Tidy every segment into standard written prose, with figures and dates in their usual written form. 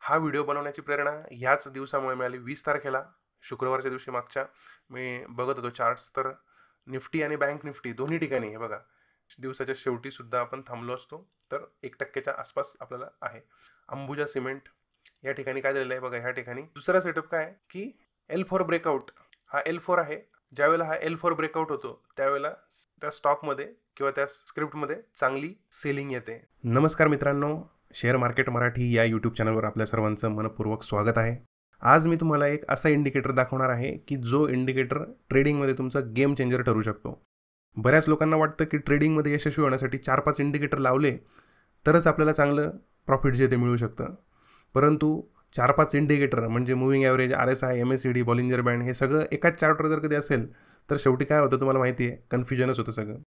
हा व्हिडिओ बनवण्याची प्रेरणा ह्याच दिवसामुळे मिळाली. 20 तारखेला शुक्रवारच्या दिवशी मागच्या मी बघत होतो चार्ट्स, तर निफ्टी आणि बँक निफ्टी दोन्ही ठिकाणी हे बघा दिवसाच्या शेवटी सुद्धा आपण थांबलो असतो तर 1% आसपास आपल्याला आहे. अंबुजा सिमेंट या ठिकाणी काय झालेलं आहे बघा, ह्या ठिकाणी दुसरा सेटअप काय आहे की L4 ब्रेकआउट, हा L4 आहे. ज्यावेळेला हा L4 ब्रेकआउट होतो त्यावेळेला त्या स्टॉकमध्ये किंवा त्या स्क्रिप्टमध्ये चांगली सेलिंग येते. नमस्कार मित्रांनो, शेअर मार्केट मराठी या यूट्यूब चॅनलवर आपल्या सर्वांचं मनपूर्वक स्वागत आहे. आज मी तुम्हाला एक असा इंडिकेटर दाखवणार आहे की जो इंडिकेटर ट्रेडिंगमध्ये तुमचा गेम चेंजर ठरू शकतो. बऱ्याच लोकांना वाटतं की ट्रेडिंगमध्ये यशस्वी होण्यासाठी 4-5 इंडिकेटर लावले तरच आपल्याला चांगलं प्रॉफिट जे ते मिळू शकतं. परंतु 4-5 इंडिकेटर म्हणजे moving average, RSI, MACD, Bollinger band हे सगळं एकाच चार्टवर जर कधी असेल तर शेवटी काय होतं तुम्हाला माहिती आहे, कन्फ्युजनच होतं सगळं.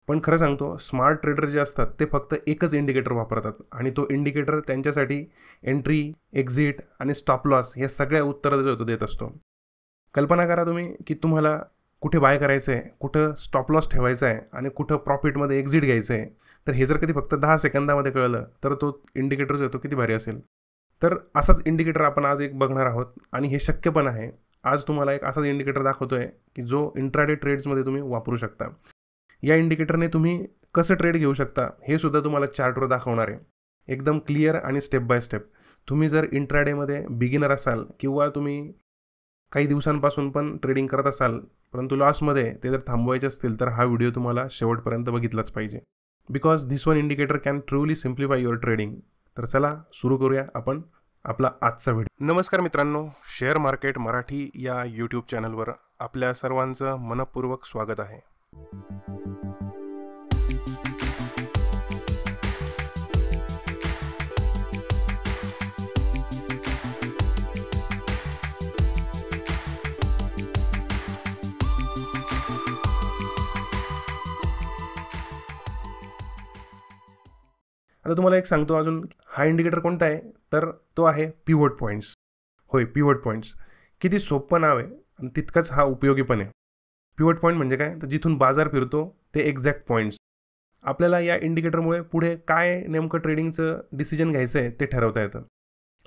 पण खरं सांगतो, स्मार्ट ट्रेडर जे असतात ते फक्त एकच इंडिकेटर वापरतात आणि तो इंडिकेटर त्यांच्यासाठी एंट्री, एक्झिट आणि स्टॉप लॉस हे सगळ्या उत्तरं जो देत असतो. कल्पना करा तुम्ही की तुम्हाला कुठे बाय करायचं आहे, कुठं स्टॉप लॉस ठेवायचा आहे आणि कुठं प्रॉफिटमध्ये एक्झिट घ्यायचं आहे. तर हे जर कधी फक्त 10 सेकंदामध्ये कळलं तर तो इंडिकेटर जो तो किती भारी असेल. तर असाच इंडिकेटर आपण आज एक बघणार आहोत आणि हे शक्य पण आहे. आज तुम्हाला एक असाच इंडिकेटर दाखवतोय की जो इंट्राडे ट्रेड्समध्ये तुम्ही वापरू शकता. या इंडिकेटरने तुम्ही कसं ट्रेड घेऊ शकता हे सुद्धा तुम्हाला चार्टवर दाखवणार आहे, एकदम क्लिअर आणि स्टेप बाय स्टेप. तुम्ही जर इंट्राडेमध्ये बिगिनर असाल किंवा तुम्ही काही दिवसांपासून पण ट्रेडिंग करत असाल परंतु लॉसमध्ये ते जर थांबवायचे असतील तर हा व्हिडिओ तुम्हाला शेवटपर्यंत बघितलाच पाहिजे. Because this one indicator can truly simplify your trading. तर चला सुरू करूया आपण आपला आजचा व्हिडिओ. नमस्कार मित्रांनो, शेअर मार्केट मराठी या यूट्यूब चॅनलवर आपल्या सर्वांचं मनपूर्वक स्वागत आहे. आता तुम्हाला एक सांगतो अजून, हा इंडिकेटर कोणता आहे तर तो आहे पिव्होट पॉईंट्स. होय, पिव्होट पॉईंट्स. किती सोपं नाव आहे आणि तितकंच हा उपयोगी पण आहे. पिव्होट पॉईंट म्हणजे काय, तर जिथून बाजार फिरतो ते एक्झॅक्ट पॉईंट्स. आपल्याला या इंडिकेटरमुळे पुढे काय नेमकं ट्रेडिंगचं डिसिजन घ्यायचं आहे ते ठरवता येतं.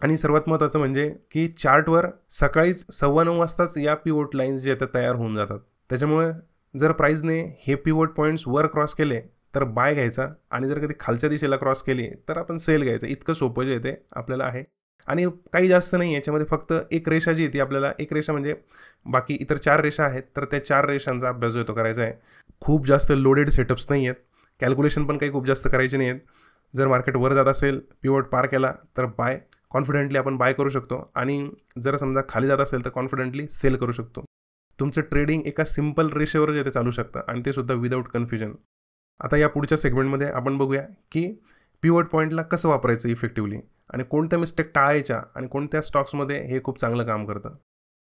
आणि सर्वात महत्त्वाचं म्हणजे की चार्टवर सकाळीच 9:15 वाजताच या पिव्होट लाईन्स जे आहेत तयार होऊन जातात. त्याच्यामुळे जर प्राइसने हे पिव्होट पॉईंट्स वर क्रॉस केले तर बाय घ्यायचा आणि जर कधी खालच्या दिशेला क्रॉस केली तर आपण सेल घ्यायचं. इतकं सोपं जे ते आपल्याला आहे आणि काही जास्त नाही. याच्यामध्ये फक्त एक रेषा जी ती आपल्याला, एक रेषा म्हणजे बाकी इतर 4 रेषा आहेत तर त्या 4 रेषांचा अभ्यास जो तो करायचा आहे. खूप जास्त लोडेड सेटअप्स नाही आहेत, कॅल्क्युलेशन पण काही खूप जास्त करायचे नाही आहेत. जर मार्केट वर जात असेल, पिव्होट पार केला तर बाय कॉन्फिडेंटली आपण बाय करू शकतो आणि जर समजा खाली जात असेल तर कॉन्फिडेंटली सेल करू शकतो. तुमचं ट्रेडिंग एका सिंपल रेषेवर जे ते चालू शकतं आणि ते सुद्धा विदाऊट कन्फ्युजन. आता या पुढच्या सेगमेंटमध्ये आपण बघूया की पिव्होट पॉईंटला कसं वापरायचं इफेक्टिव्हली आणि कोणत्या मिस्टेक टाळायच्या आणि कोणत्या स्टॉक्समध्ये हे खूप चांगलं काम करतं.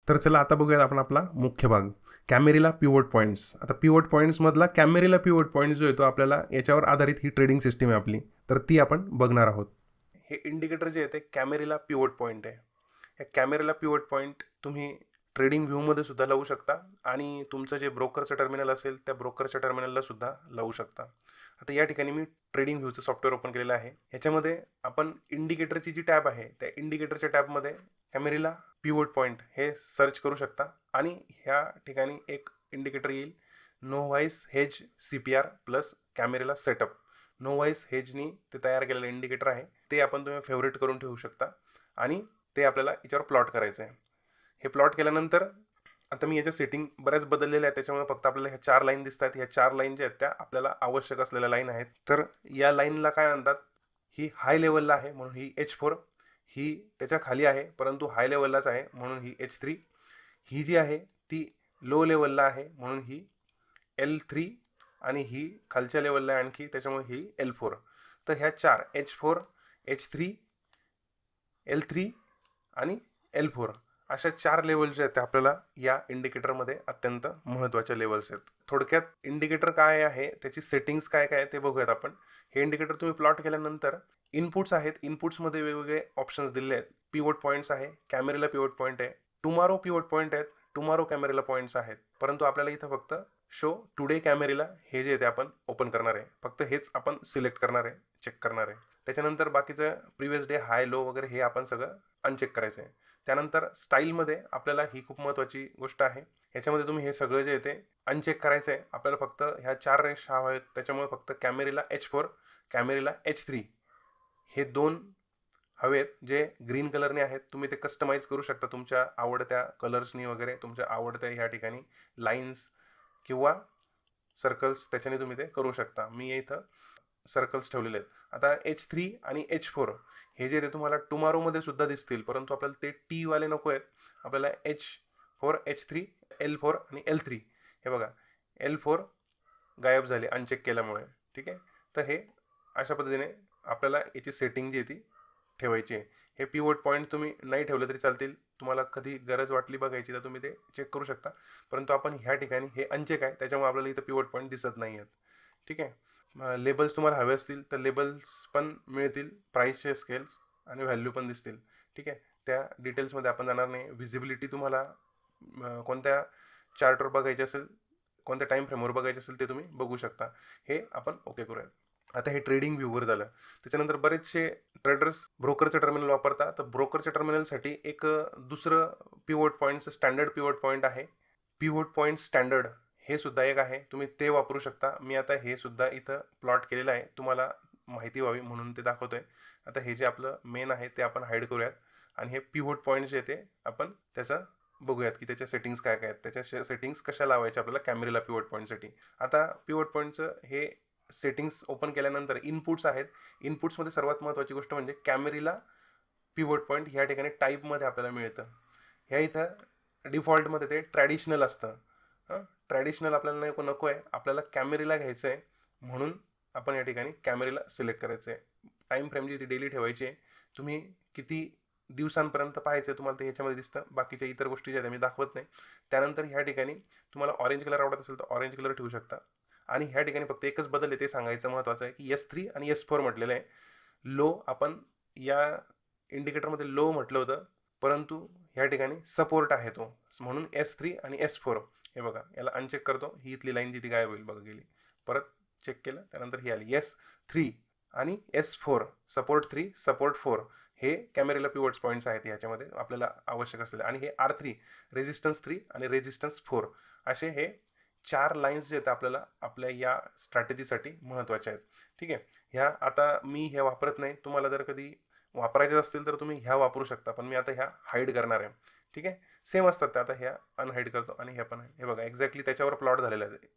तर चला आता बघूया आपण आपला मुख्य भाग, कॅमेरिला पिव्होट पॉईंट्स. आता पिव्होट पॉईंट्समधला कॅमेरिला पिव्होट पॉईंट जो येतो आपल्याला याच्यावर आधारित ही ट्रेडिंग सिस्टीम आहे आपली, तर ती आपण बघणार आहोत. हे इंडिकेटर जे आहे ते कॅमेरिला पिव्होट पॉईंट आहे. हे कॅमेरिला पिव्होट पॉईंट तुम्ही ट्रेडिंग व्ह्यूमध्ये सुद्धा लावू शकता आणि तुमचं जे ब्रोकरचं टर्मिनल असेल त्या ब्रोकरच्या टर्मिनलला सुद्धा लावू शकता. आता या ठिकाणी मी ट्रेडिंग व्ह्यूचं सॉफ्टवेअर ओपन केलेलं आहे. ह्याच्यामध्ये आपण इंडिकेटरची जी टॅब आहे त्या इंडिकेटरच्या टॅबमध्ये कॅमेरिला पिव्होट पॉईंट हे सर्च करू शकता आणि ह्या ठिकाणी एक इंडिकेटर येईल, नोव्हाईस हेज CPR प्लस कॅमेरिला सेटअप. नोव्हाईस हेजनी ते तयार केलेलं इंडिकेटर आहे, ते आपण तुम्ही फेवरेट करून ठेवू शकता आणि ते आपल्याला याच्यावर प्लॉट करायचं आहे. हे प्लॉट केल्यानंतर आता मी याच्या सेटिंग बऱ्याच बदललेल्या आहेत, त्याच्यामुळे फक्त आपल्याला ह्या 4 लाईन दिसतात. ह्या 4 लाईन ज्या आहेत त्या आपल्याला आवश्यक असलेल्या लाईन आहेत. तर या लाईनला काय म्हणतात, ही हाय लेवलला आहे म्हणून ही H4, ही त्याच्या खाली आहे परंतु हाय लेवललाच आहे म्हणून ही H3, ही जी आहे ती लो लेवलला आहे म्हणून ही L3 आणि ही खालच्या लेवलला आहे आणखी त्याच्यामुळे ही L4. तर ह्या 4 H4, H3, L3 आणि L4 अशा 4 लेवल्स आहेत त्या आपल्याला या इंडिकेटरमध्ये अत्यंत महत्त्वाच्या लेवल्स आहेत. थोडक्यात इंडिकेटर काय आहे, त्याची सेटिंग्स काय काय ते बघूयात आपण. हे इंडिकेटर तुम्ही प्लॉट केल्यानंतर इनपुट्स आहेत, इनपुट्समध्ये वेगवेगळे ऑप्शन्स दिलेले आहेत. पिव्होट पॉईंट्स आहे, कॅमेरिला पिव्होट पॉईंट आहे, टुमारो पिव्होट पॉईंट आहेत, टुमारो कॅमेरिला पॉईंट्स आहेत. परंतु आपल्याला इथं फक्त शो टुडे कॅमेरिला हे जे ते आपण ओपन करणार आहे, फक्त हेच आपण सिलेक्ट करणार आहे, चेक करणार आहे. त्याच्यानंतर बाकीचं प्रिव्हियस डे हाय लो वगैरे हे आपण सगळं अनचेक करायचं आहे. त्यानंतर स्टाईलमध्ये आपल्याला ही खूप महत्त्वाची गोष्ट आहे. ह्याच्यामध्ये तुम्ही हे सगळं जे आहे ते अनचेक करायचं आहे. आपल्याला फक्त ह्या 4 रेष हव्या आहेत. त्याच्यामुळे फक्त कॅमेरेला H4, कॅमेरेला H3 हे 2 हवेत जे ग्रीन कलरने आहेत. तुम्ही ते कस्टमाइज करू शकता तुमच्या आवडत्या कलर्सनी वगैरे, तुमच्या आवडत्या ह्या ठिकाणी लाईन्स किंवा सर्कल्स त्याच्याने तुम्ही ते करू शकता. मी इथं सर्कल्स ठेवलेले आहेत. आता H3 आणि H4 हे जे तुम्हाला टुमारो मध्ये सुद्धा दिसतील, परंतु आपल्याला ते T वाले नको आहेत. आपल्याला H4, H3, L4 आणि L3 हे बघा L4 गायब झाले अनचेक केल्यामुळे. ठीक आहे, तर हे अशा पद्धतीने आपल्याला याची सेटिंग जी आहे ती ठेवायची आहे. हे पिवट पॉईंट तुम्ही नाही ठेवले तरी चालतील. तुम्हाला कधी गरज वाटली बघायची तर तुम्ही ते चेक करू शकता. परंतु आपण ह्या ठिकाणी हे अनचेक आहे त्याच्यामुळे आपल्याला इथं पिवट पॉईंट दिसत नाही आहेत. ठीक आहे, लेबल्स तुम्हाला हवे असतील तर लेबल्स पण मिळतील, प्राइसचे स्केल्स आणि व्हॅल्यू पण दिसतील. ठीक आहे, त्या डिटेल्समध्ये आपण जाणार नाही. व्हिजिबिलिटी तुम्हाला कोणत्या चार्टवर बघायची असेल, कोणत्या टाइम फ्रेमवर बघायचे असेल ते तुम्ही बघू शकता. हे आपण ओके करूया. आता हे ट्रेडिंग व्ह्यूवर झालं. त्याच्यानंतर बरेचसे ट्रेडर्स ब्रोकरचं टर्मिनल वापरतात. तर ब्रोकरच्या टर्मिनलसाठी एक दुसरं पिवट पॉईंटचं स्टँडर्ड पिवट पॉईंट आहे. पिवट पॉईंट स्टँडर्ड हे सुद्धा एक आहे, तुम्ही ते वापरू शकता. मी आता हे सुद्धा इथं प्लॉट केलेलं आहे, तुम्हाला माहिती व्हावी म्हणून ते दाखवतोय. आता हे जे आपलं मेन आहे ते आपण हाईड करूयात आणि हे पिवट पॉईंट जे ते आपण त्याचं बघूयात की त्याच्या सेटिंग्स काय काय आहेत, त्याच्या सेटिंग्स कशा लावायच्या आपल्याला कॅमेरेला पिवट पॉईंटसाठी. आता पिवट पॉईंटचं हे सेटिंग्स ओपन केल्यानंतर इनपुट्स आहेत. इनपुट्समध्ये सर्वात महत्त्वाची गोष्ट म्हणजे कॅमेरेला पिवट पॉईंट ह्या ठिकाणी टाईपमध्ये आपल्याला मिळतं. ह्या इथं डिफॉल्टमध्ये ते ट्रॅडिशनल असतं. ट्रॅडिशनल आपल्याला नको आहे, आपल्याला कॅमेरेला घ्यायचं आहे म्हणून आपण या ठिकाणी कॅमेरेला सिलेक्ट करायचं आहे. टाइम फ्रेम जी ती डेली ठेवायची आहे. तुम्ही किती दिवसांपर्यंत पाहायचं तुम्हाला ते ह्याच्यामध्ये दिसतं. बाकीच्या इतर गोष्टी ज्या मी दाखवत नाही. त्यानंतर ह्या ठिकाणी तुम्हाला ऑरेंज कलर आवडत असेल तर ऑरेंज कलर ठेवू शकता. आणि ह्या ठिकाणी फक्त एकच बदल आहे ते सांगायचं महत्त्वाचं आहे की S3 आणि S4 म्हटलेलं आहे. लो आपण या इंडिकेटरमध्ये लो म्हटलं होतं, परंतु ह्या ठिकाणी सपोर्ट आहे तो, म्हणून S3 आणि S4 हे बघा. याला अनचेक करतो, ही इथली लाईन जी ती गायब होईल बघा गेली. परत चेक केलं त्यानंतर ही आली S3 आणि S4, सपोर्ट 3 सपोर्ट 4 हे कॅमेरेला पिवट्स पॉईंट्स आहेत ह्याच्यामध्ये आपल्याला आवश्यक असलेले. आणि हे R3 रेजिस्टन्स 3 आणि रेजिस्टन्स 4 असे हे 4 लाईन्स जे आहेत आपल्याला आपल्या या स्ट्रॅटेजीसाठी महत्त्वाच्या आहेत. ठीक आहे, ह्या आता मी हे वापरत नाही, तुम्हाला जर कधी वापरायचे असतील तर तुम्ही ह्या वापरू शकता, पण मी आता ह्या हाईड करणार आहे. ठीक आहे, सेम असतात त्या. आता ह्या अनहाईड करतो आणि ह्या पण हे बघा एक्झॅक्टली त्याच्यावर प्लॉट झालेलं आहे.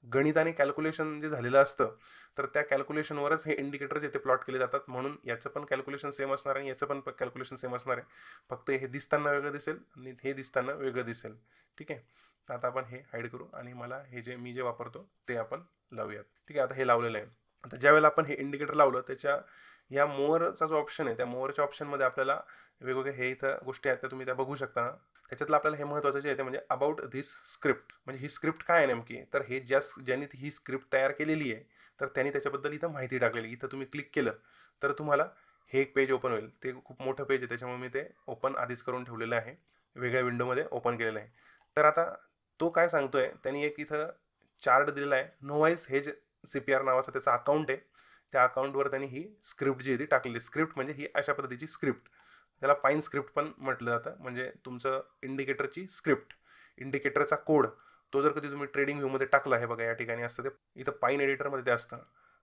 गणित आणि कॅल्क्युलेशन जे झालेलं असतं तर त्या कॅल्क्युलेशनवरच हे इंडिकेटर जे ते प्लॉट केले जातात. म्हणून याचं पण कॅल्क्युलेशन सेम असणार आणि याचं पण कॅल्क्युलेशन सेम असणार आहे. फक्त हे दिसताना वेगळं दिसेल आणि हे दिसताना वेगळं दिसेल. ठीक आहे, आता आपण हे हाईड करू आणि मला हे जे मी जे वापरतो ते आपण लावूयात. ठीक आहे, आता हे लावलेलं आहे. आता ज्यावेळेला आपण हे इंडिकेटर लावलं त्याच्या या मोअरचा जो ऑप्शन आहे त्या मोअरच्या ऑप्शनमध्ये आपल्याला वेगवेगळे हे इथं गोष्टी आहेत त्या तुम्ही त्या बघू शकता. त्याच्यातलं आपल्याला हे महत्त्वाचं जे आहे ते म्हणजे अबाउट धिस स्क्रिप्ट. म्हणजे ही स्क्रिप्ट काय आहे नेमकी, तर हे ज्यांनी ही स्क्रिप्ट तयार केलेली आहे तर त्यांनी त्याच्याबद्दल इथं माहिती टाकलेली. इथं तुम्ही क्लिक केलं तर तुम्हाला हे एक पेज ओपन होईल. ते खूप मोठं पेज आहे त्याच्यामुळे मी ते ओपन आधीच करून ठेवलेलं आहे, वेगळ्या विंडोमध्ये ओपन केलेलं आहे. तर आता तो काय सांगतोय, त्यांनी एक इथं चार्ट दिलेला आहे. नोवाईस हेज CPR नावाचं त्याचं अकाउंट आहे. त्या अकाउंटवर त्यांनी ही स्क्रिप्ट जी आहे ती टाकलेली. स्क्रिप्ट म्हणजे ही अशा पद्धतीची स्क्रिप्ट, त्याला पाईन स्क्रिप्ट पण म्हटलं जातं. म्हणजे तुमचं इंडिकेटरची स्क्रिप्ट, इंडिकेटरचा कोड तो जर कधी तुम्ही ट्रेडिंग व्ह्यूमध्ये टाकला, हे बघा या ठिकाणी असतं ते, इथं पाईन एडिटरमध्ये ते असतं.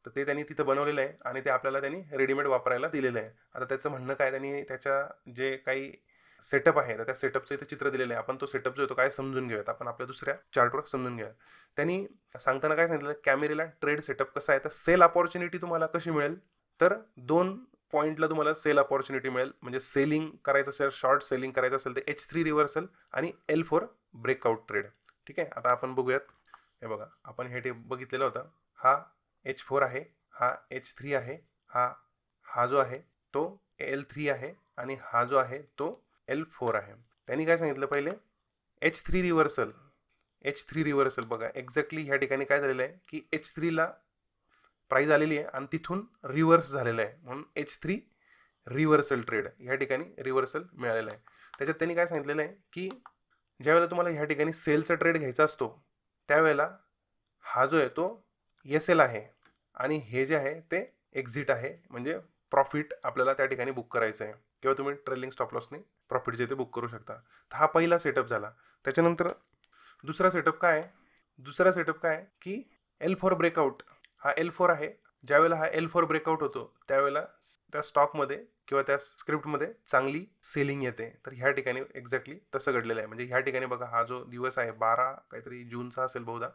तर ते त्यांनी तिथं बनवलेलं आहे आणि ते आपल्याला त्यांनी रेडीमेड वापरायला दिलेलं आहे. आता त्याचं म्हणणं काय, त्यांनी त्याच्या जे काही सेटअप आहे तर त्या सेटअपचं इथे चित्र दिलेलं आहे. आपण तो सेटअप जो आहे तो काय समजून घेऊयात, आपण आपल्या दुसऱ्या चार्टवर समजून घेऊयात. त्यांनी सांगताना काय सांगितलं, कॅमेरेला ट्रेड सेटअप कसा आहे तर सेल अपॉर्च्युनिटी तुम्हाला कशी मिळेल, तर 2 पॉईंटला तुम्हाला सेल अपॉर्च्युनिटी मिळेल. म्हणजे सेलिंग करायचं असेल, शॉर्ट सेलिंग करायचं असेल तर H3 रिव्हर्सल आणि L4 ब्रेकआउट ट्रेड. ठीक आहे, आता आपण बघूयात. हे बघा आपण हे बघितलेलं होतं. हा H4 आहे, हा H3 आहे, हा जो आहे तो L3 आहे आणि हा जो आहे तो L4 आहे. त्यांनी काय सांगितलं पहिले, H3 रिव्हर्सल बघा एक्झॅक्टली ह्या ठिकाणी काय झालेलं आहे की H3 ला प्राइस आलेली आहे आणि तिथून रिव्हर्स झालेलं आहे, म्हणून H3 रिव्हर्सल ट्रेड ह्या ठिकाणी रिव्हर्सल मिळालेलं आहे. त्याच्यात त्यांनी काय सांगितलेलं आहे की ज्यावेळेला तुम्हाला ह्या ठिकाणी सेलचा ट्रेड घ्यायचा असतो त्यावेळेला हा जो आहे तो SL आहे आणि हे जे आहे ते एक्झिट आहे, म्हणजे प्रॉफिट आपल्याला त्या ठिकाणी बुक करायचं आहे किंवा तुम्ही ट्रेलिंग स्टॉप लॉसने प्रॉफिट जे ते बुक करू शकता. तर हा पहिला सेटअप झाला. त्याच्यानंतर दुसरा सेटअप काय आहे? दुसरा सेटअप काय आहे की L4 ब्रेकआउट. हा L4 आहे. ज्यावेळेला हा L4 ब्रेकआउट होतो त्यावेळेला त्या स्टॉकमध्ये किंवा त्या स्क्रिप्टमध्ये चांगली सेलिंग येते. तर ह्या ठिकाणी एक्झॅक्टली तसं घडलेलं आहे. म्हणजे ह्या ठिकाणी बघा, हा जो दिवस आहे 12 काहीतरी जूनचा असेल बहुधा,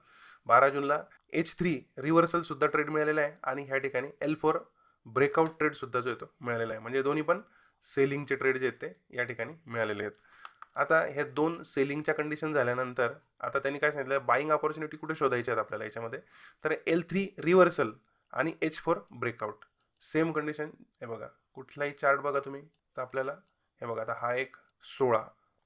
12 जूनला H3 रिव्हर्सल सुद्धा ट्रेड मिळालेला आहे आणि ह्या ठिकाणी L4 ब्रेकआउट ट्रेड सुद्धा जो येतो मिळालेला आहे. म्हणजे दोन्ही पण सेलिंगचे ट्रेड जे आहेत ते या ठिकाणी मिळालेले आहेत. आता ह्या दोन सेलिंगच्या कंडिशन झाल्यानंतर आता त्यांनी काय सांगितलं, बाईंग ऑपॉर्च्युनिटी कुठे शोधायची आहेत आपल्याला याच्यामध्ये. तर L3 रिव्हर्सल आणि H4 ब्रेकआउट सेम कंडिशन. हे बघा, कुठलाही चार्ट बघा तुम्ही तर आपल्याला हे बघा, आता हा एक 16.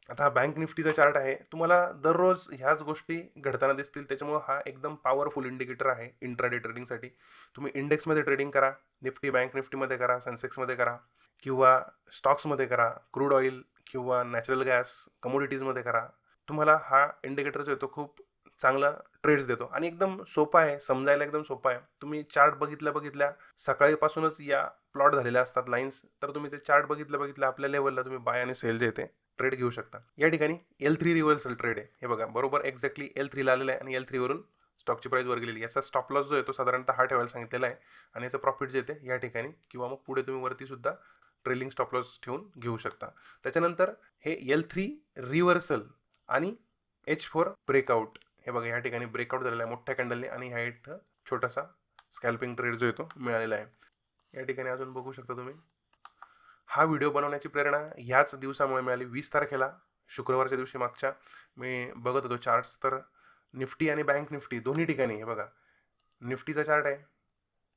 आता हा बँक निफ्टीचा चार्ट आहे. तुम्हाला दररोज ह्याच गोष्टी घडताना दिसतील. त्याच्यामुळे हा एकदम पॉवरफुल इंडिकेटर आहे इंट्राडे ट्रेडिंगसाठी. तुम्ही इंडेक्समध्ये ट्रेडिंग करा, निफ्टी बँक निफ्टीमध्ये करा, सेन्सेक्समध्ये करा किंवा स्टॉक्समध्ये करा, क्रूड ऑइल किंवा नॅचरल गॅस कमोडिटीजमध्ये करा. तुम्हाला हा इंडिकेटर जो आहे तो खूप चांगला ट्रेड्स देतो आणि एकदम सोपा आहे, समजायला एकदम सोपा आहे. तुम्ही चार्ट बघितल्या सकाळीपासूनच या प्लॉट झालेल्या असतात लाईन्स. तर तुम्ही ते चार्ट बघितल्या आपल्या लेवलला तुम्ही बाय आणि सेल जे ते ट्रेड घेऊ शकता. या ठिकाणी L3 रिव्हर्सल ट्रेड आहे. हे बघा, बरोबर एक्झॅक्टली L3 ला आलेलं आहे आणि L3 वरून स्टॉकची प्राइस वर गेलेली. याचा स्टॉप लॉस जो आहे तो साधारणतः हा ठेवायला सांगितलेला आहे आणि याचं प्रॉफिट जे ते या ठिकाणी किंवा मग पुढे तुम्ही वरती सुद्धा ट्रेलिंग स्टॉप लॉस ठेवून घेऊ शकता. त्याच्यानंतर हे L3 रिव्हर्सल आणि H4 ब्रेकआउट. हे बघा, या ठिकाणी ब्रेकआउट झालेला आहे मोठ्या कॅन्डलने आणि ह्या इथं छोटासा स्कॅल्पिंग ट्रेड जो आहे तो मिळालेला आहे. या ठिकाणी अजून बघू शकता तुम्ही. हा व्हिडिओ बनवण्याची प्रेरणा ह्याच दिवसामुळे मिळाली. 20 तारखेला शुक्रवारच्या दिवशी मागच्या मी बघत होतो चार्ट्स. तर निफ्टी आणि बँक निफ्टी दोन्ही ठिकाणी हे बघा, निफ्टीचा चार्ट आहे.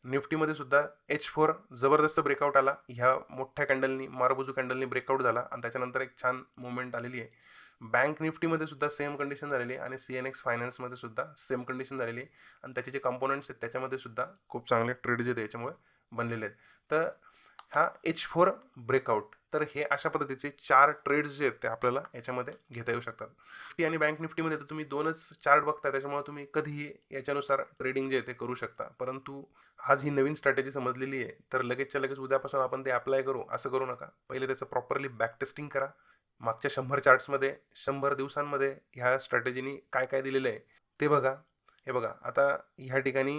निफ्टीमध्ये सुद्धा H4 जबरदस्त ब्रेकआउट आला. ह्या मोठ्या कॅन्डलनी, मारबुजू कॅन्डलनी ब्रेकआउट झाला आणि त्याच्यानंतर एक छान मुवमेंट आलेली आहे. बँक निफ्टीमध्ये सुद्धा सेम कंडिशन झालेली आहे आणि CNX फायनान्समध्ये सुद्धा सेम कंडिशन झालेली आहे आणि त्याचे जे कंपोनंट्स आहेत त्याच्यामध्ये सुद्धा खूप चांगले ट्रेड जे त्याच्यामुळे बनलेले आहेत. तर हा H4 ब्रेकआउट, तर हे अशा पद्धतीचे 4 ट्रेड्स जे आहेत ते आपल्याला याच्यामध्ये घेता येऊ शकतात. निफ्टी आणि बँक निफ्टीमध्ये तर तुम्ही 2च चार्ट बघता, त्याच्यामुळे तुम्ही कधीही याच्यानुसार ट्रेडिंग जे आहे ते करू शकता. परंतु आज ही नवीन स्ट्रॅटेजी समजलेली आहे तर लगेचच्या लगेच उद्यापासून आपण ते अप्लाय करू असं करू नका. पहिले त्याचं प्रॉपरली बॅक टेस्टिंग करा. मागच्या 100 चार्ट्समध्ये 100 दिवसांमध्ये ह्या स्ट्रॅटेजीनी काय काय दिलेलं आहे ते बघा. हे बघा, आता ह्या ठिकाणी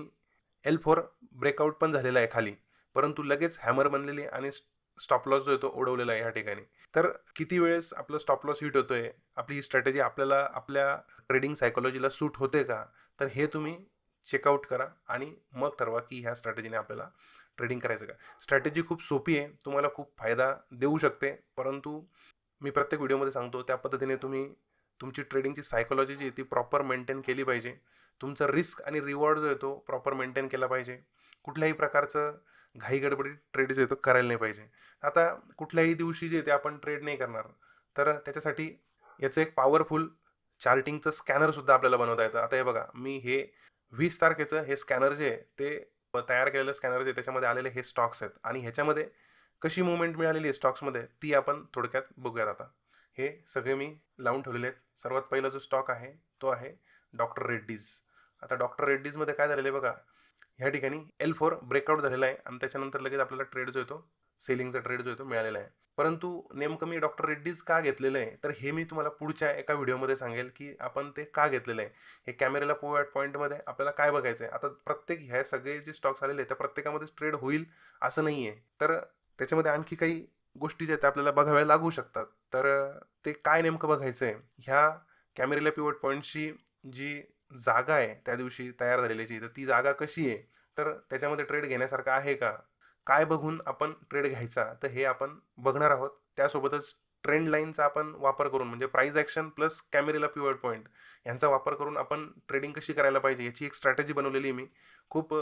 L4 ब्रेकआउट पण झालेला आहे खाली, परंतु लगेच हॅमर बनलेली आणि स्टॉप लॉस जो आहे तो उडवलेला आहे या ठिकाणी. तर किती वेळेस आपलं स्टॉप लॉस हिट होतोय, आपली ही स्ट्रॅटेजी आपल्याला आपल्या ट्रेडिंग सायकोलॉजीला सूट होते का, तर हे तुम्ही चेकआउट करा आणि मग ठरवा की ह्या स्ट्रॅटेजीने आपल्याला ट्रेडिंग करायचं का. स्ट्रॅटेजी खूप सोपी आहे, तुम्हाला खूप फायदा देऊ शकते, परंतु मी प्रत्येक व्हिडिओमध्ये सांगतो त्या पद्धतीने तुम्ही तुमची ट्रेडिंगची सायकोलॉजी जी आहे ती प्रॉपर मेंटेन केली पाहिजे. तुमचा रिस्क आणि रिवॉर्ड जो आहे तो प्रॉपर मेंटेन केला पाहिजे. कुठल्याही प्रकारचं घाई गडबडीत ट्रेड जे आहे तो करायला नाही पाहिजे. आता कुठल्याही दिवशी जे ते आपण ट्रेड नाही करणार, तर त्याच्यासाठी याचं एक पॉवरफुल चार्टिंगचं स्कॅनर सुद्धा आपल्याला बनवता येतं. आता हे बघा, मी हे 20 तारखेचं हे स्कॅनर जे आहे ते तयार केलेलं स्कॅनर जे त्याच्यामध्ये आलेले हे स्टॉक्स आहेत आणि ह्याच्यामध्ये कशी मुवमेंट मिळालेली आहे स्टॉक्समध्ये ती आपण थोडक्यात बघूयात. आता हे सगळे मी लावून ठेवलेले आहेत. सर्वात पहिला जो स्टॉक आहे तो आहे डॉक्टर रेड्डीज. आता डॉक्टर रेड्डीजमध्ये काय झालेलं आहे बघा, ह्या ठिकाणी L4 ब्रेकआउट झालेला आहे आणि त्याच्यानंतर लगेच आपल्याला ट्रेड जो येतो, सेलिंगचा ट्रेड जो येतो मिळालेला आहे. परंतु नेमकं मी डॉक्टर रेड्डीज का घेतलेलं आहे, तर हे मी तुम्हाला पुढच्या एका व्हिडिओमध्ये सांगेल की आपण ते का घेतलेलं आहे. हे कॅमेऱ्याला पॉईंटमध्ये आपल्याला काय बघायचं आहे. आता प्रत्येक ह्या सगळे जे स्टॉक्स आलेले आहेत त्या प्रत्येकामध्ये ट्रेड होईल असं नाही आहे, तर त्याच्यामध्ये आणखी काही गोष्टी ज्या आपल्याला बघाव्या लागू शकतात. तर ते काय नेमकं बघायचं आहे, ह्या कॅमेऱ्याला पिवट पॉईंटची जी जागा आहे त्या दिवशी तयार झालेली, तर ती जागा कशी आहे, तर त्याच्यामध्ये ट्रेड घेण्यासारखं आहे का, काय बघून आपण ट्रेड घ्यायचा, तर हे आपण बघणार आहोत. त्यासोबतच ट्रेंड लाईनचा आपण वापर करून म्हणजे प्राइस ॲक्शन प्लस कॅमेऱ्याला पिवट पॉईंट यांचा वापर करून आपण ट्रेडिंग कशी करायला पाहिजे याची एक स्ट्रॅटेजी बनवलेली मी. खूप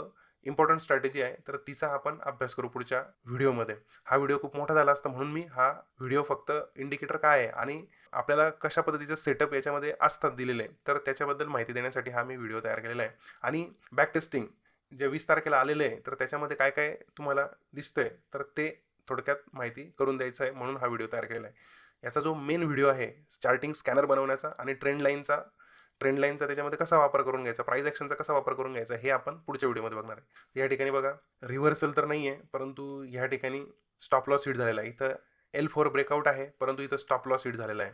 इम्पॉर्टंट स्ट्रॅटेजी आहे, तर तिचा आपण अभ्यास करू पुढच्या व्हिडिओमध्ये. हा व्हिडिओ खूप मोठा झाला असता म्हणून मी हा व्हिडिओ फक्त इंडिकेटर काय आहे आणि आपल्याला कशा पद्धतीचे सेटअप याच्यामध्ये असतात दिलेले, तर त्याच्याबद्दल माहिती देण्यासाठी हा मी व्हिडिओ तयार केलेला आहे. आणि बॅक टेस्टिंग जे 20 तारखेला आलेले आहे, तर त्याच्यामध्ये काय काय तुम्हाला दिसतंय तर ते थोडक्यात माहिती करून द्यायचं आहे म्हणून हा व्हिडिओ तयार केलेला आहे. याचा जो मेन व्हिडिओ आहे चार्टिंग स्कॅनर बनवण्याचा आणि ट्रेंड लाईनचा ट्रेंड लाईनचा त्याच्यामध्ये कसा वापर करून घ्यायचा, प्राइस ॲक्शनचा कसा वापर करून घ्यायचा, हे आपण पुढच्या व्हिडिओमध्ये बघणार आहे. या ठिकाणी बघा रिव्हर्सल तर नाही आहे, परंतु ह्या ठिकाणी स्टॉप लॉस हिट झालेला आहे. इथं L4 ब्रेकआउट आहे, परंतु इथं स्टॉप लॉस हिट झालेला आहे.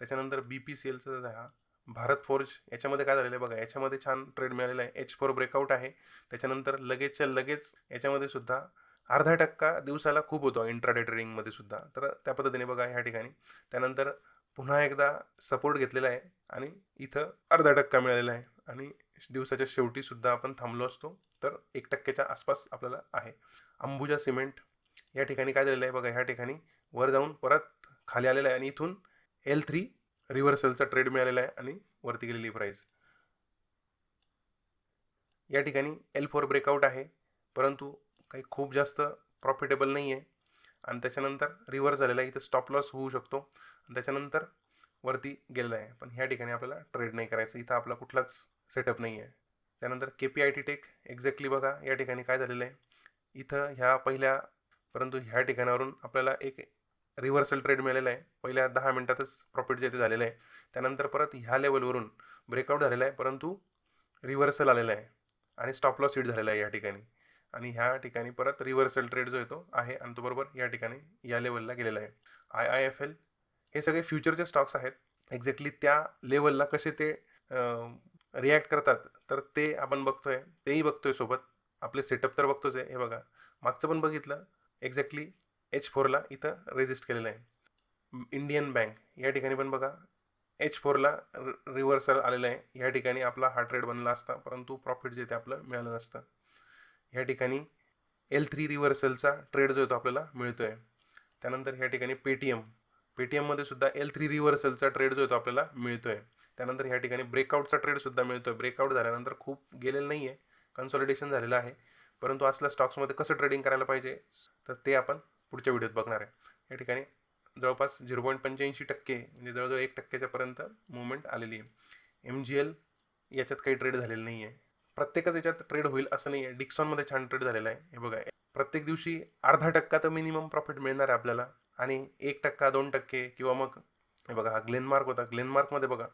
त्याच्यानंतर BPCLचा भारत फोर्ज याच्यामध्ये काय झालेलं आहे बघा, याच्यामध्ये छान ट्रेड मिळालेला आहे. H4 ब्रेकआउट आहे. त्याच्यानंतर लगेचच्या लगेच याच्यामध्ये सुद्धा 0.5% दिवसाला खूप होतो इंट्राडे ट्रेडिंगमध्ये सुद्धा. तर त्या पद्धतीने बघा ह्या ठिकाणी. त्यानंतर पुन्हा एकदा सपोर्ट घेतलेला आहे आणि इथं 0.5% मिळालेला आहे आणि दिवसाच्या शेवटी सुद्धा आपण थांबलो असतो तर 1%च्या आसपास आपल्याला आहे. अंबुजा सिमेंट या ठिकाणी काय झालेलं आहे बघा, ह्या ठिकाणी वर जाऊन परत खाली आलेला आहे आणि इथून L3 रिव्हर्सलचा ट्रेड मिळालेला आहे आणि वरती गेलेली प्राइस. या ठिकाणी L4 ब्रेकआउट आहे, परंतु काही खूप जास्त प्रॉफिटेबल नाही आहे आणि त्याच्यानंतर रिव्हर्स झालेला आहे. इथं स्टॉप लॉस होऊ शकतो आणि त्याच्यानंतर वरती गेलेला आहे, पण ह्या ठिकाणी आपल्याला ट्रेड नाही करायचं. इथं आपला कुठलाच सेटअप नाही आहे. त्यानंतर KPIT टेक एक्झॅक्टली बघा या ठिकाणी काय झालेलं आहे. इथं ह्या पहिल्या परंतु ह्या ठिकाणावरून आपल्याला एक रिव्हर्सल ट्रेड मिळालेला आहे. पहिल्या 10 मिनिटातच प्रॉफिट जे ते झालेलं आहे. त्यानंतर परत ह्या लेवलवरून ब्रेकआउट झालेला आहे, परंतु रिव्हर्सल आलेला आहे आणि स्टॉप लॉस हिट झालेला आहे या ठिकाणी आणि ह्या ठिकाणी परत रिव्हर्सल ट्रेड जो येतो आहे आणि तो बरोबर या ठिकाणी या लेवलला गेलेला आहे. IIFL हे सगळे फ्युचरचे स्टॉक्स आहेत. एक्झॅक्टली त्या लेवलला कसे ते रिॲक्ट करतात तर ते आपण बघतोय, तेही बघतोय सोबत. आपले सेटअप तर बघतोच आहे. हे बघा मागचं पण बघितलं, एक्झॅक्टली H4ला इथं रेजिस्ट केलेलं आहे. इंडियन बँक या ठिकाणी पण बघा H4ला रिव्हर्सल आलेलं आहे. या ठिकाणी आपला हा ट्रेड बनला असता, परंतु प्रॉफिट जे ते आपलं मिळालं नसतं. या ठिकाणी L3 रिव्हर्सलचा ट्रेड जो आहे तो आपल्याला मिळतोय. त्यानंतर ह्या ठिकाणी पेटीएम मध्ये सुद्धा L3 रिव्हर्सलचा ट्रेड जो आहे तो आपल्याला मिळतोय. त्यानंतर ह्या ठिकाणी ब्रेकआउटचा ट्रेड सुद्धा मिळतोय. ब्रेकआउट झाल्यानंतर खूप गेलेलं नाहीये, कन्सॉलिडेशन झालेलं आहे, परंतु असल्या स्टॉक्समध्ये कसं ट्रेडिंग करायला पाहिजे तर ते आपण पुढच्या व्हिडिओत बघणार आहे. या ठिकाणी जवळपास 0.85% म्हणजे जवळजवळ 1%च्या पर्यंत मुवमेंट आलेली आहे. MGL याच्यात काही ट्रेड झालेलं नाही आहे. प्रत्येकच याच्यात ट्रेड होईल असं नाही आहे. डिक्सॉनमध्ये छान ट्रेड झालेला आहे. हे बघा प्रत्येक दिवशी 0.5% तर मिनिमम प्रॉफिट मिळणार आहे आपल्याला आणि 1%, 2% किंवा मग हे बघा हा ग्लेनमार्क होता. ग्लेनमार्कमध्ये बघा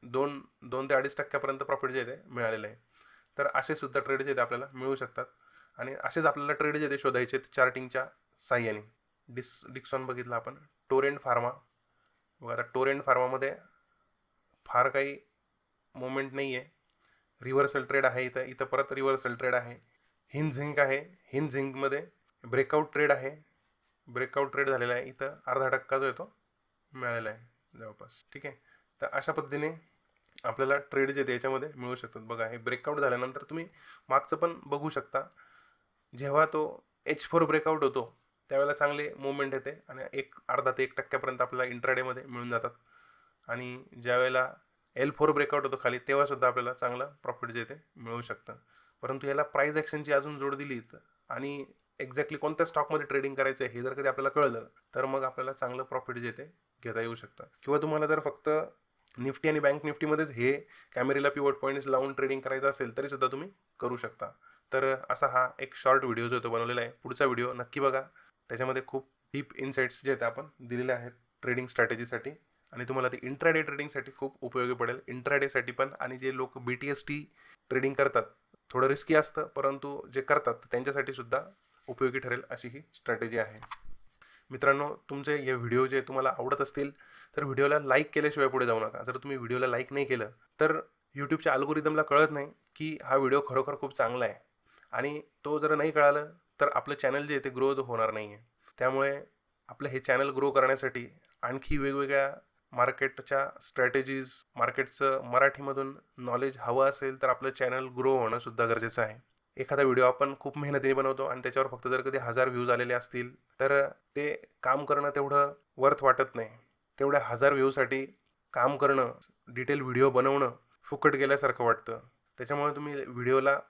2 ते 2.5% प्रॉफिट जे आहे ते मिळालेलं आहे. तर असे सुद्धा ट्रेड जे आपल्याला मिळू शकतात आणि असेच आपल्याला ट्रेड जे ते शोधायचे चार्टिंगच्या साह्याने. डिक्सॉन बघितलं आपण. टोरेंट फार्मा बघा, आता टोरेंट फार्मामध्ये फार काही मुवमेंट नाही आहे. रिव्हर्सल ट्रेड आहे, इथं परत रिव्हर्सल ट्रेड आहे. हिंझिंक आहे, हिंझिंकमध्ये ब्रेकआउट ट्रेड आहे, ब्रेकआउट ट्रेड झालेला आहे. इथं 0.5% जो येतो मिळालेला आहे जवळपास. ठीक आहे, तर अशा पद्धतीने आपल्याला ट्रेड जे याच्यामध्ये मिळू शकतात. बघा हे ब्रेकआउट झाल्यानंतर तुम्ही मागचं पण बघू शकता. जेव्हा तो H4 ब्रेकआउट होतो त्यावेळेला चांगले मुवमेंट येते आणि अर्धा ते 1% आपल्याला इंट्राडेमध्ये मिळून जातात आणि ज्यावेळेला L4 ब्रेकआउट होतो खाली तेव्हा सुद्धा आपल्याला चांगलं प्रॉफिट जे ते मिळू शकतं. परंतु याला प्राइस ॲक्शनची अजून जोड दिली आणि एक्झॅक्टली कोणत्या स्टॉकमध्ये ट्रेडिंग करायचं हे जर कधी आपल्याला कळलं तर मग आपल्याला चांगलं प्रॉफिट जे ते घेता येऊ शकतं. किंवा तुम्हाला जर फक्त निफ्टी आणि बँक निफ्टीमध्येच हे कॅमेरेला पिवट पॉईंट्स लावून ट्रेडिंग करायचं असेल तरी सुद्धा तुम्ही करू शकता. तर असा हा एक शॉर्ट व्हिडिओ जो तो बनवलेला आहे. पुढचा व्हिडिओ नक्की बघा. त्याच्यामध्ये खूप डीप इनसाइट्स जे आहेत आपण दिलेले आहेत ट्रेडिंग स्ट्रॅटेजीसाठी आणि तुम्हाला ते इंट्राडे ट्रेडिंगसाठी खूप उपयोगी पडेल. इंट्राडेसाठी पण आणि जे लोक BTST ट्रेडिंग करतात, थोडं रिस्की असतं, परंतु जे करतात त्यांच्यासाठी सुद्धा उपयोगी ठरेल अशी ही स्ट्रॅटेजी आहे. मित्रांनो, तुमचे हे व्हिडिओ जे तुम्हाला आवडत असतील तर व्हिडिओला लाईक केल्याशिवाय पुढे जाऊ नका. जर तुम्ही व्हिडिओला लाईक नाही केलं तर यूट्यूबच्या अल्गोरिदमला कळत नाही की हा व्हिडिओ खरोखर खूप चांगला आहे आणि तो जर नाही कळालं तर आपलं चॅनल जे आहे ते ग्रो होणार नाही आहे. त्यामुळे आपलं हे चॅनल ग्रो करण्यासाठी आणखी वेगवेगळ्या मार्केटच्या स्ट्रॅटेजीज, मार्केटचं मराठीमधून नॉलेज हवं असेल तर आपलं चॅनल ग्रो होणं सुद्धा गरजेचं आहे. एखादा व्हिडिओ आपण खूप मेहनतीने बनवतो आणि त्याच्यावर फक्त जर कधी 1000 व्ह्यूज आलेले असतील तर ते काम करणं तेवढं वर्थ वाटत नाही. तेवढ्या 1000 व्ह्यूसाठी काम करणं, डिटेल व्हिडिओ बनवणं फुकट गेल्यासारखं वाटतं. त्याच्यामुळे तुम्ही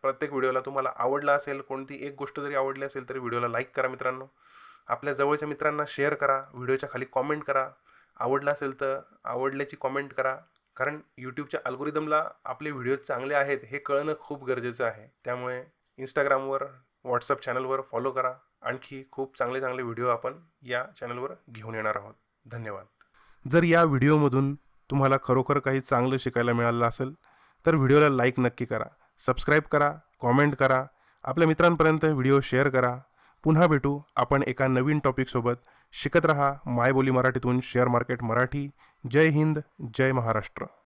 प्रत्येक व्हिडिओला तुम्हाला आवडला असेल, कोणती एक गोष्ट जरी आवडली असेल तरी व्हिडिओला लाईक करा मित्रांनो. आपल्या जवळच्या मित्रांना शेअर करा, व्हिडिओच्या खाली कॉमेंट करा. आवडलं असेल तर आवडल्याची कॉमेंट करा. कारण यूट्यूबच्या अल्गोरिदमला आपले व्हिडिओ चांगले आहेत हे कळणं खूप गरजेचं आहे. त्यामुळे इंस्टाग्रामवर, व्हॉट्सअप चॅनलवर फॉलो करा. आणखी खूप चांगले चांगले व्हिडिओ आपण या चॅनलवर घेऊन येणार आहोत. धन्यवाद. जर या व्हिडिओमधून तुम्हाला खरोखर काही चांगलं शिकायला मिळालं असेल तर व्हिडिओला लाईक नक्की करा, सबस्क्राईब करा, कॉमेंट करा, आपल्या मित्रांपर्यंत व्हिडिओ शेअर करा. पुन्हा भेटू आपण एका नवीन टॉपिकसोबत. शिकत रहा मायबोली मराठीतून शेअर मार्केट मराठी. जय हिंद, जय महाराष्ट्र.